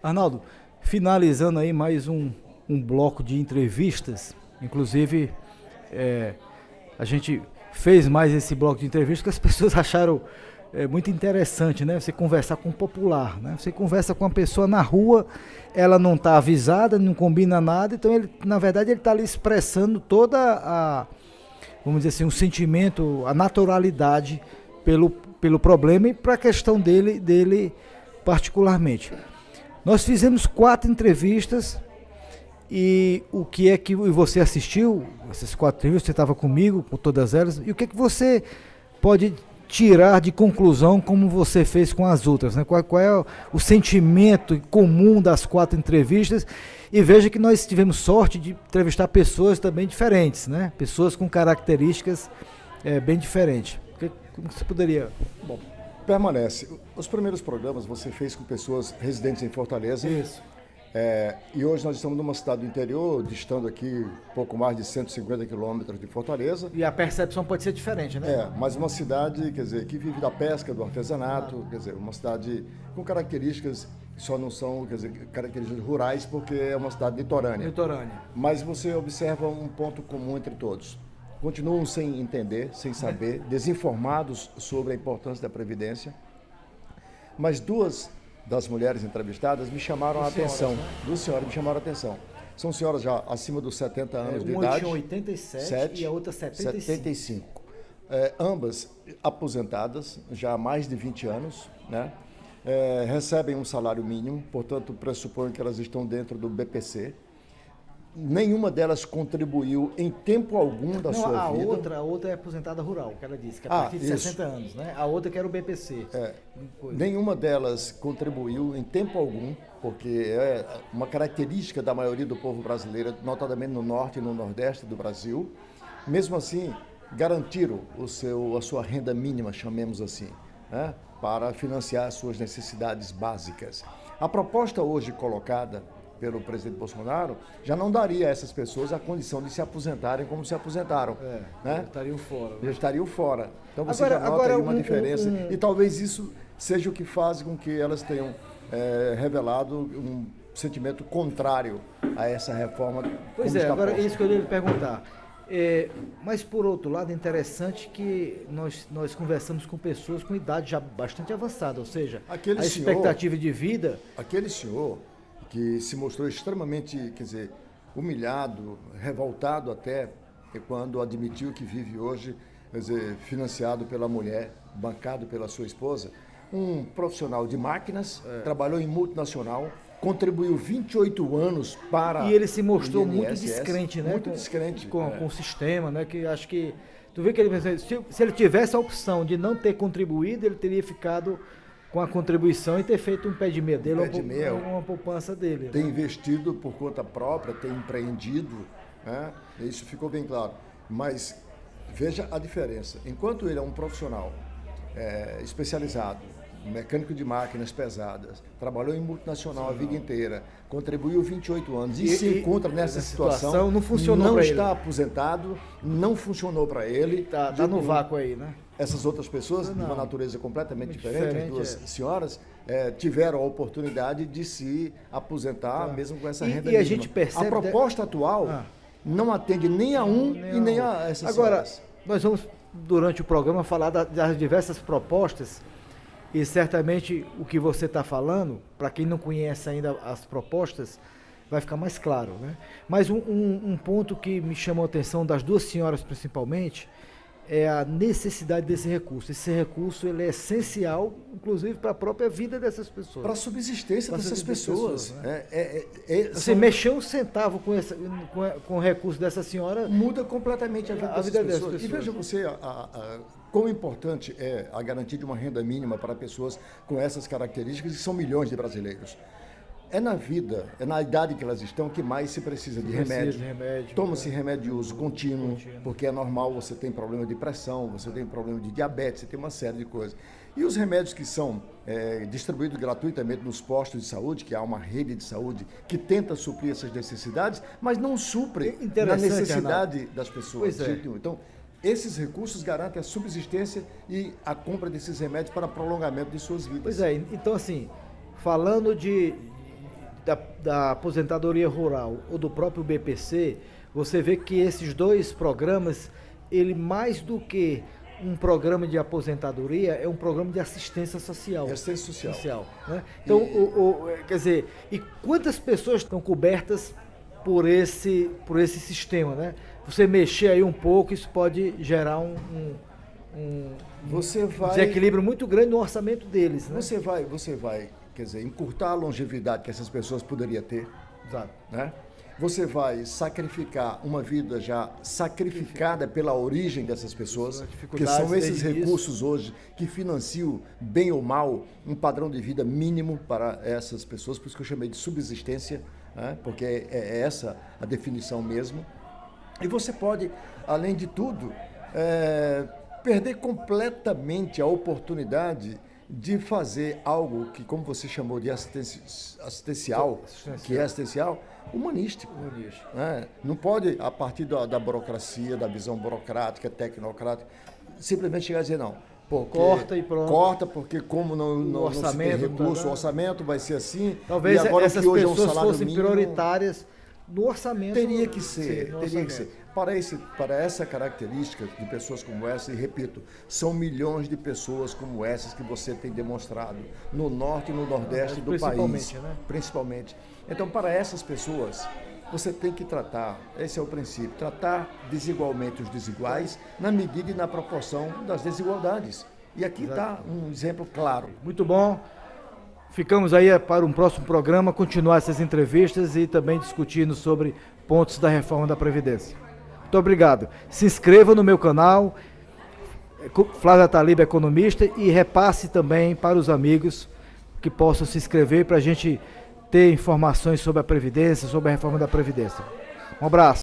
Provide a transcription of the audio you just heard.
Arnaldo, finalizando aí mais um bloco de entrevistas, inclusive a gente fez mais esse bloco de entrevistas que as pessoas acharam muito interessante, né? Você conversar com o popular, né? Você conversa com uma pessoa na rua, ela não está avisada, não combina nada, então ele, na verdade, ele está ali expressando toda vamos dizer assim, o sentimento, a naturalidade pelo problema e para a questão dele particularmente. Nós fizemos 4 entrevistas e o que é que você assistiu, essas 4 entrevistas, você estava comigo, com todas elas, e o que é que você pode tirar de conclusão como você fez com as outras, né? Qual é o sentimento comum das 4 entrevistas? E veja que nós tivemos sorte de entrevistar pessoas também diferentes, né? Pessoas com características bem diferentes. Como você poderia... Bom, permanece. Os primeiros programas você fez com pessoas residentes em Fortaleza. Isso. E hoje nós estamos numa cidade do interior, distando aqui pouco mais de 150 quilômetros de Fortaleza. E a percepção pode ser diferente, né? Mas uma cidade, quer dizer, que vive da pesca, do artesanato, quer dizer, uma cidade com características que só não são, quer dizer, características rurais, porque é uma cidade litorânea. Litorânea. Mas você observa um ponto comum entre todos. Continuam sem entender, sem saber, desinformados sobre a importância da Previdência. Mas 2 das mulheres entrevistadas me chamaram a atenção. Né? 2 senhoras me chamaram a atenção. São senhoras já acima dos 70 anos de idade. Uma tinha 87 e a outra 75. Ambas aposentadas, já há mais de 20 anos, né? Recebem um salário mínimo, portanto, pressuponho que elas estão dentro do BPC. Nenhuma delas contribuiu em tempo algum da sua vida. A outra é aposentada rural, que ela disse, que é a partir de 60 anos, né? A outra que era o BPC. Nenhuma delas contribuiu em tempo algum, porque é uma característica da maioria do povo brasileiro, notadamente no norte e no nordeste do Brasil. Mesmo assim, garantiram a sua renda mínima, chamemos assim, né? Para financiar as suas necessidades básicas. A proposta hoje colocada pelo presidente Bolsonaro, já não daria a essas pessoas a condição de se aposentarem como se aposentaram. Né? Já estariam fora. Né? Já estariam fora. Então você já nota aí uma diferença. E talvez isso seja o que faz com que elas tenham revelado um sentimento contrário a essa reforma. Pois agora é isso que eu ia lhe perguntar. Mas, por outro lado, é interessante que nós conversamos com pessoas com idade já bastante avançada, ou seja, a expectativa de vida... Aquele senhor que se mostrou extremamente, quer dizer, humilhado, revoltado até, quando admitiu que vive hoje, quer dizer, financiado pela mulher, bancado pela sua esposa, um profissional de máquinas, trabalhou em multinacional, contribuiu 28 anos para... E ele se mostrou muito descrente, né? Muito descrente. Com o sistema, né? Que acho que... Tu vê que ele, se ele tivesse a opção de não ter contribuído, ele teria ficado com a contribuição e ter feito um pé de meia dele, uma poupança dele. Tem investido por conta própria, tem empreendido, né? Isso ficou bem claro. Mas veja a diferença. Enquanto ele é um profissional especializado, mecânico de máquinas pesadas, trabalhou em multinacional a vida inteira, contribuiu 28 anos e se encontra nessa situação, não funcionou para ele. Não está aposentado, não funcionou para ele. Está no vácuo aí, né? Essas outras pessoas, de uma natureza completamente diferente, as 2 senhoras, tiveram a oportunidade de se aposentar, mesmo com essa renda mínima. A gente percebe... A proposta atual não atende nem a e nem a essas Agora, senhoras. Nós vamos, durante o programa, falar das diversas propostas e certamente o que você está falando, para quem não conhece ainda as propostas, vai ficar mais claro, né? Mas um ponto que me chamou a atenção das 2 senhoras principalmente é a necessidade desse recurso. Esse recurso ele é essencial, inclusive, para a própria vida dessas pessoas. Para a subsistência dessas pessoas. Né? Você mexer um centavo com o recurso dessa senhora... Muda completamente a vida dessas pessoas. E veja você quão importante é a garantia de uma renda mínima para pessoas com essas características, que são milhões de brasileiros. É na vida, é na idade que elas estão que mais se precisa de remédio. Toma-se remédio de uso contínuo, porque é normal, você tem problema de pressão, você tem problema de diabetes, você tem uma série de coisas. E os remédios que são distribuídos gratuitamente nos postos de saúde, que há uma rede de saúde que tenta suprir essas necessidades, mas não supre na necessidade das pessoas. Então, esses recursos garantem a subsistência e a compra desses remédios para prolongamento de suas vidas. Pois é, então assim, falando da aposentadoria rural ou do próprio BPC, você vê que esses dois programas, ele mais do que um programa de aposentadoria, é um programa de assistência social. Assistência social. Né? Então, quer dizer, e quantas pessoas estão cobertas por esse sistema, né? Você mexer aí um pouco, isso pode gerar um desequilíbrio muito grande no orçamento deles, né? Você vai, quer dizer, encurtar a longevidade que essas pessoas poderiam ter. Exato. Né? Você vai sacrificar uma vida já sacrificada pela origem dessas pessoas, que são esses recursos hoje que financiam, bem ou mal, um padrão de vida mínimo para essas pessoas, por isso que eu chamei de subsistência, né? Porque é essa a definição mesmo. E você pode, além de tudo, perder completamente a oportunidade de fazer algo que, como você chamou de assistencial, que é assistencial, humanístico. Né? Não pode, a partir da burocracia, da visão burocrática, tecnocrática, simplesmente chegar a dizer, não, corta e pronto. Corta, porque como não se tem recurso, o orçamento vai ser assim. Talvez e agora essas que hoje pessoas é um salário fossem mínimo, prioritárias no orçamento. Teria que ser. Para essa característica de pessoas como essa, e repito, são milhões de pessoas como essas que você tem demonstrado no norte e no nordeste do país. Né? Principalmente. Então, para essas pessoas, você tem que tratar, esse é o princípio, tratar desigualmente os desiguais na medida e na proporção das desigualdades. E aqui está um exemplo claro. Muito bom. Ficamos aí para um próximo programa, continuar essas entrevistas e também discutindo sobre pontos da reforma da Previdência. Muito obrigado. Se inscreva no meu canal, Flávio Talib Economista, e repasse também para os amigos que possam se inscrever para a gente ter informações sobre a Previdência, sobre a reforma da Previdência. Um abraço.